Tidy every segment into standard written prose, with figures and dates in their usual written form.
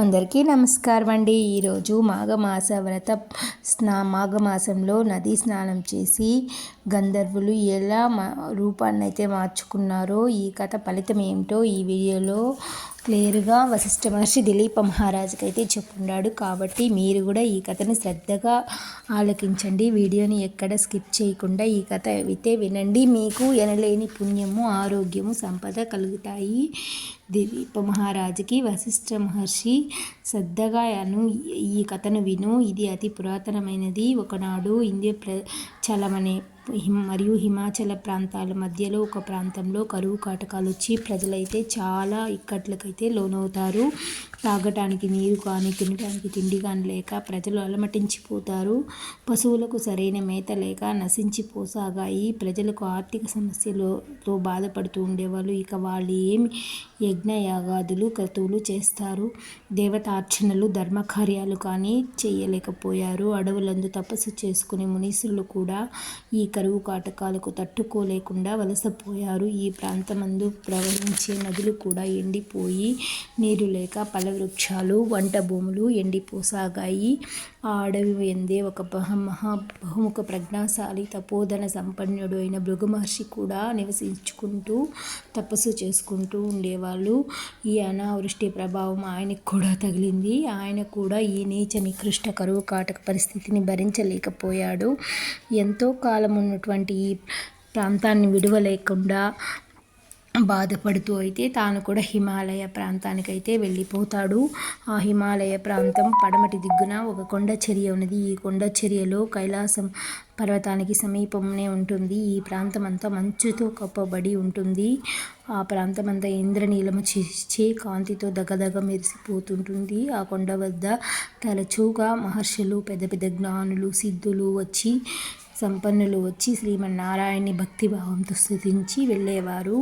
అందరికీ నమస్కారం అండి. ఈరోజు మాఘమాసంలో నదీ స్నానం చేసి గంధర్వులు ఎలా రూపాన్ని అయితే మార్చుకున్నారో ఈ కథ ఫలితం ఏమిటో ఈ వీడియోలో క్లియర్గా వశిష్ఠ మహర్షి దిలీప మహారాజుకి అయితే చెప్పున్నాడు. కాబట్టి మీరు కూడా ఈ కథను శ్రద్ధగా ఆలకించండి. వీడియోని ఎక్కడ స్కిప్ చేయకుండా ఈ కథ అయితే వినండి. మీకు ఎనలేని పుణ్యము, ఆరోగ్యము, సంపద కలుగుతాయి. దిలీప మహారాజుకి వశిష్ఠ మహర్షి శ్రద్ధగా ఈ కథను విను. ఇది అతి పురాతనమైనది. ఒకనాడు చలమనే మరియు హిమాచల ప్రాంతాల మధ్యలో ఒక ప్రాంతంలో కరువు కాటకాలు వచ్చి ప్రజలైతే చాలా ఇక్కట్లకైతే లోనవుతారు. తాగటానికి నీరు కానీ, తినడానికి తిండి కానీ లేక ప్రజలు అలమటించిపోతారు. పశువులకు సరైన మేత లేక నశించిపోసాగాయి. ప్రజలకు ఆర్థిక సమస్యలతో బాధపడుతూ ఉండేవాళ్ళు. ఇక వాళ్ళు ఏమి యజ్ఞయాగాదులు, క్రతువులు చేస్తారు, దేవతార్చనలు, ధర్మకార్యాలు కానీ చేయలేకపోయారు. అడవులందు తపస్సు చేసుకునే మునీశ్వరులు కూడా ఈ కరువు కాటకాలకు తట్టుకోలేకుండా వలసపోయారు. ఈ ప్రాంతమందు ప్రవహించే నదులు కూడా ఎండిపోయి నీరు లేక ఫలవృక్షాలు, వంట భూములు ఎండిపోసాగాయి. ఆ అడవి ఎందే ఒక బహుముఖ ప్రజ్ఞాశాలి, తపోధన సంపన్నుడు అయిన భృగు మహర్షి కూడా నివసించుకుంటూ తపస్సు చేసుకుంటూ ఉండేవాళ్ళు. ఈ అనావృష్టి ప్రభావం ఆయనకు కూడా తగిలింది. ఆయన కూడా ఈ నీచ నికృష్ట కరువు కాటక పరిస్థితిని భరించలేకపోయాడు. ఎంతో కాలం ఉన్నటువంటి ఈ ప్రాంతాన్ని విడవలేకుండా బాధపడుతూ అయితే తాను కూడా హిమాలయ ప్రాంతానికైతే వెళ్ళిపోతాడు. ఆ హిమాలయ ప్రాంతం పడమటి దిగ్గున ఒక కొండ చర్య ఉన్నది. ఈ కొండ చర్యలో కైలాసం పర్వతానికి సమీపంలోనే ఉంటుంది. ఈ ప్రాంతం అంతా మంచుతో కప్పబడి ఉంటుంది. ఆ ప్రాంతం అంతా ఇంద్రనీలము చేసే కాంతితో దగదగ మెరిసిపోతుంటుంది. ఆ కొండ వద్ద తరచుగా మహర్షులు, పెద్ద పెద్ద జ్ఞానులు, సిద్ధులు సంపన్నులు వచ్చి శ్రీమన్నారాయణ్ణి భక్తిభావంతో స్తుతించి వెళ్ళేవారు.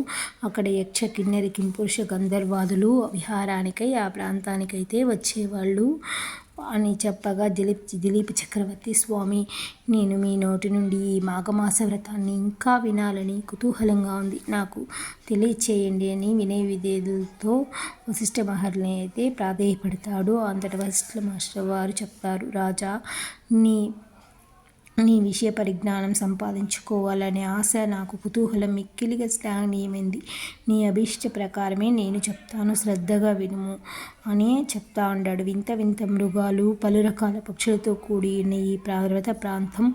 అక్కడ యక్ష, కిన్నెర, కింపురుష, గంధర్వాదులు విహారానికై ఆ ప్రాంతానికైతే వచ్చేవాళ్ళు అని చెప్పగా దిలీప చక్రవర్తి, స్వామి, నేను మీ నోటి నుండి ఈ మాఘమాస వ్రతాన్ని ఇంకా వినాలని కుతూహలంగా ఉంది, నాకు తెలియచేయండి అని వినయ విధేయులతో వశిష్ఠ మహర్షిని అయితే ప్రాధేయపడతాడు. అంతటా వశిష్ఠ మహర్షి వారు చెప్తారు, రాజా, నీ విషయ పరిజ్ఞానం సంపాదించుకోవాలనే ఆశ, నాకు కుతూహలం మిక్కిలిగా శ్లాఘనీయమైంది. నీ అభీష్ట ప్రకారమే నేను చెప్తాను, శ్రద్ధగా వినుము అని చెప్తా ఉన్నాడు. వింత వింత మృగాలు, పలు రకాల పక్షులతో కూడిన ఈ పర్వత ప్రాంతం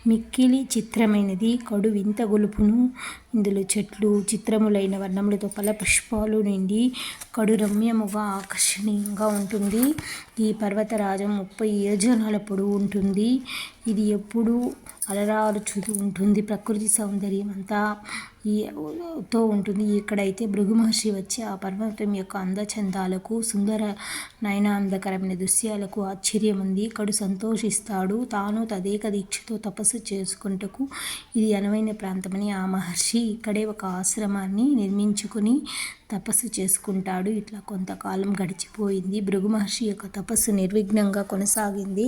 మిక్కిలి చిత్రమైనది. కడు వింత గొలుపును. ఇందులో చెట్లు చిత్రములైన వర్ణములతో ఫల పుష్పాలు నిండి కడు రమ్యముగా ఆకర్షణీయంగా ఉంటుంది. ఈ పర్వతరాజం 30 యోజనాల పొడవు ఉంటుంది. ఇది ఎప్పుడూ అలరారుచుతూ ఉంటుంది. ప్రకృతి సౌందర్యం అంతా తో ఉంటుంది. ఇక్కడైతే భృగు మహర్షి వచ్చి ఆ పర్వతం యొక్క అందచందాలకు, సుందర నయనాందకరమైన దృశ్యాలకు ఆశ్చర్యముంది కడు సంతోషిస్తాడు. తాను తదేక దీక్షతో తపస్సు చేసుకుంటకు ఇది అనువైన ప్రాంతమని ఆ మహర్షి ఇక్కడే ఒక ఆశ్రమాన్ని నిర్మించుకుని తపస్సు చేసుకుంటాడు. ఇట్లా కొంతకాలం గడిచిపోయింది. భృగు మహర్షి యొక్క తపస్సు నిర్విఘ్నంగా కొనసాగింది.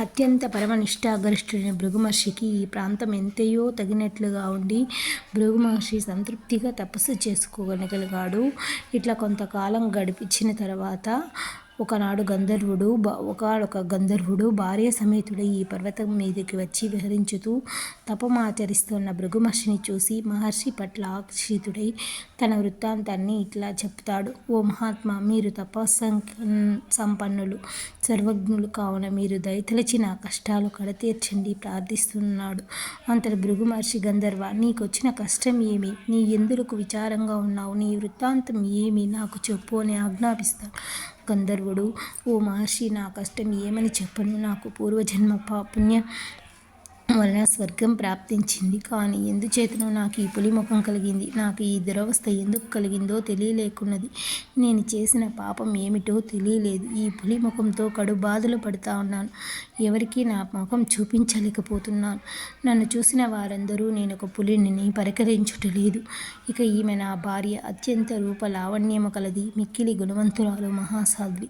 అత్యంత పరమనిష్ఠాగరిష్ఠుడైన భృగు మహర్షికి ఈ ప్రాంతం ఎంతయో తగినట్లుగా ఉండి భృగు మహర్షి సంతృప్తిగా తపస్సు చేసుకోగలిగాడు. ఇట్లా కొంతకాలం గడిపించిన తర్వాత ఒకనాడు ఒక గంధర్వుడు భార్య సమేతుడై ఈ పర్వతం మీదకి వచ్చి విహరించుతూ తపమాచరిస్తున్న భృగు మహర్షిని చూసి మహర్షి పట్ల ఆకర్షితుడై తన వృత్తాంతాన్ని ఇట్లా చెప్తాడు. ఓ మహాత్మా, మీరు సంపన్నులు, సర్వజ్ఞులు కావున మీరు దయతలచి నా కష్టాలు కడతీర్చండి ప్రార్థిస్తున్నాడు. అంతటి భృగు మహర్షి, గంధర్వ, నీకొచ్చిన కష్టం ఏమి? నీ ఎందులకు విచారంగా ఉన్నావు? నీ వృత్తాంతం ఏమి? నాకు చెప్పు అని ఆజ్ఞాపిస్తాడు. గంధర్వుడు, ఓ మహర్షి, నా కష్టం ఏమని చెప్పను? నాకు పూర్వజన్మ పుణ్యం వలన స్వర్గం ప్రాప్తించింది. కానీ ఎందుచేతనో నాకు ఈ పులిముఖం కలిగింది. నాకు ఈ దురవస్థ ఎందుకు కలిగిందో తెలియలేకున్నది. నేను చేసిన పాపం ఏమిటో తెలియలేదు. ఈ పులిముఖంతో కడు బాధలు పడుతూ ఉన్నాను. ఎవరికీ నా ముఖం చూపించలేకపోతున్నాను. నన్ను చూసిన వారందరూ నేను ఒక పులిని పరికరించుటలేదు. ఇక ఈమె నా భార్య, అత్యంత రూప లావణ్యము కలది, మిక్కిలి గుణవంతురాలు, మహాసాధ్వి.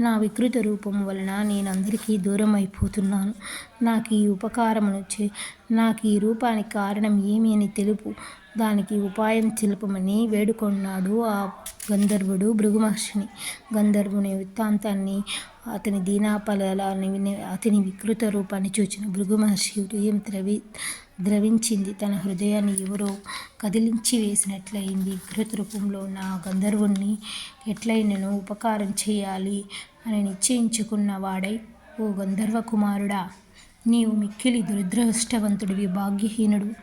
నా వికృత రూపము వలన నేను అందరికీ దూరం అయిపోతున్నాను. నాకు ఈ రూపానికి కారణం ఏమి అని తెలుపు, దానికి ఉపాయం తెలుపమని వేడుకొన్నాడు. ఆ గంధర్వుడు భృగు మహర్షిని. గంధర్వుని వృత్తాంతాన్ని, అతని దీనాపలాలని విని అతని వికృత రూపాన్ని చూచిన భృగు మహర్షి హృదయం ద్రవించింది. తన హృదయాన్ని ఎవరో కదిలించి వేసినట్లయింది. వికృత రూపంలో ఉన్న ఆ గంధర్వుణ్ణి ఎట్లయినను ఉపకారం చేయాలి అని నిశ్చయించుకున్న వాడై, ఓ గంధర్వ కుమారుడా, నీవు మిక్కిలి దురదృష్టవంతుడివి, భాగ్యహీనుడివి.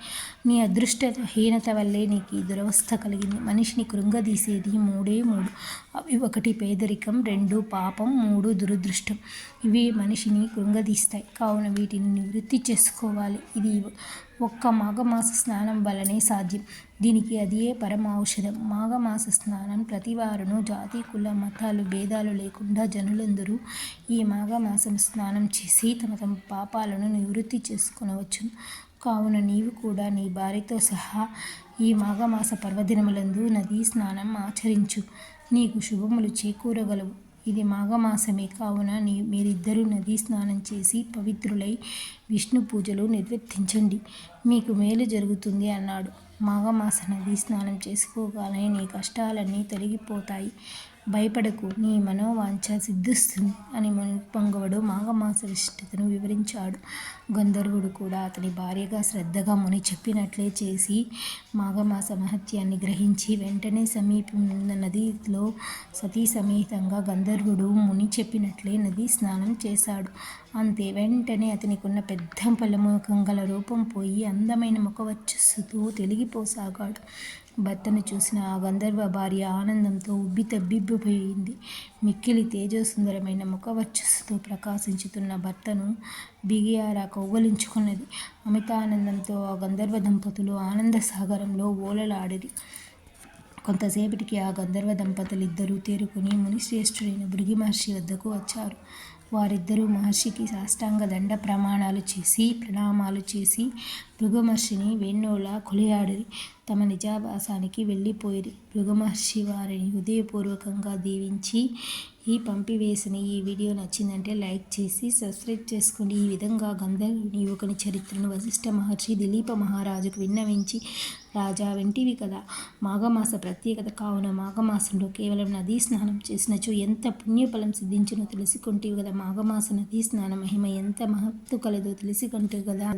నీ అదృష్టహీనత వల్లే నీకు ఈ దురవస్థ కలిగింది. మనిషిని కృంగదీసేది మూడే మూడు. అవి: 1 పేదరికం, 2 పాపం, 3 దురదృష్టం. ఇవి మనిషిని కృంగదీస్తాయి. కావున వీటిని నివృత్తి చేసుకోవాలి. ఇది ఒక్క మాఘమాస స్నానం వల్లనే సాధ్యం. దీనికి అదియే పరమ ఔషధం. మాఘమాస స్నానం ప్రతివారును జాతి కుల మతాలు భేదాలు లేకుండా జనులందరూ ఈ మాఘమాసం స్నానం చేసి తమ తమ పాపాలను నివృత్తి చేసుకొనవచ్చును. కావున నీవు కూడా నీ భార్యతో సహా ఈ మాఘమాస పర్వదినములందు నదీ స్నానం ఆచరించు. నీకు శుభములు చేకూరగలవు. ఇది మాఘమాసమే కావున మీరిద్దరూ నదీ స్నానం చేసి పవిత్రులై విష్ణు పూజలు నిర్వర్తించండి. మీకు మేలు జరుగుతుంది అన్నాడు. మాఘమాస నదీ స్నానం చేసుకోగానే నీ కష్టాలన్నీ తొలగిపోతాయి. భయపడకు, నీ మనోవాంఛ సిద్ధిస్తుంది అని మునిపొంగవుడు మాఘమాస విశిష్టతను వివరించాడు. గంధర్వుడు కూడా అతని భార్యగా శ్రద్ధగా ముని చెప్పినట్లే చేసి మాఘమాస మహత్యాన్ని గ్రహించి వెంటనే సమీపమున్న నదిలో సతీ సమేతంగా గంధర్వుడు ముని చెప్పినట్లే నదీ స్నానం చేశాడు. అంతే, వెంటనే అతనికున్న పెద్ద పలుముఖం గల రూపం పోయి అందమైన ముఖవర్చస్సుతో వెలిగిపోసాగాడు. భర్తను చూసిన ఆ గంధర్వ భార్య ఆనందంతో ఉబ్బితబ్బిబ్బిపోయింది. మిక్కిలి తేజోసుందరమైన ముఖవర్చస్సుతో ప్రకాశించుతున్న భర్తను బిగియారా కౌగలించుకున్నది. అమితానందంతో ఆ గంధర్వ దంపతులు ఆనందసాగరంలో ఓలలాడిరి. కొంతసేపటికి ఆ గంధర్వ దంపతులిద్దరూ తేరుకుని మునిశ్రేష్ఠుడైన భృగు మహర్షి వద్దకు వచ్చారు. వారిద్దరూ మహర్షికి సాష్టాంగ దండ ప్రణామాలు చేసి భృగు మహర్షిని వేణోలా కొనియాడిరి. తమ నిజావాసానికి వెళ్ళిపోయిరి. భృగు మహర్షి వారిని హృదయపూర్వకంగా దీవించి పంపివేసిన ఈ వీడియో నచ్చిందంటే లైక్ చేసి సబ్స్క్రైబ్ చేసుకోండి. ఈ విధంగా గంధర్వుని యువకుని చరిత్రను వశిష్ఠ మహర్షి దిలీప మహారాజుకు విన్నవించి, రాజా, వింటివి కదా మాఘమాస ప్రత్యేకత. కావున మాఘమాసంలో కేవలం నదీ స్నానం చేసినచో ఎంత పుణ్యఫలం సిద్ధించునో తెలుసుకొంటివి కదా. మాఘమాస నదీ స్నాన మహిమ ఎంత మహత్తు కలదో తెలుసుకొంటివి కదా.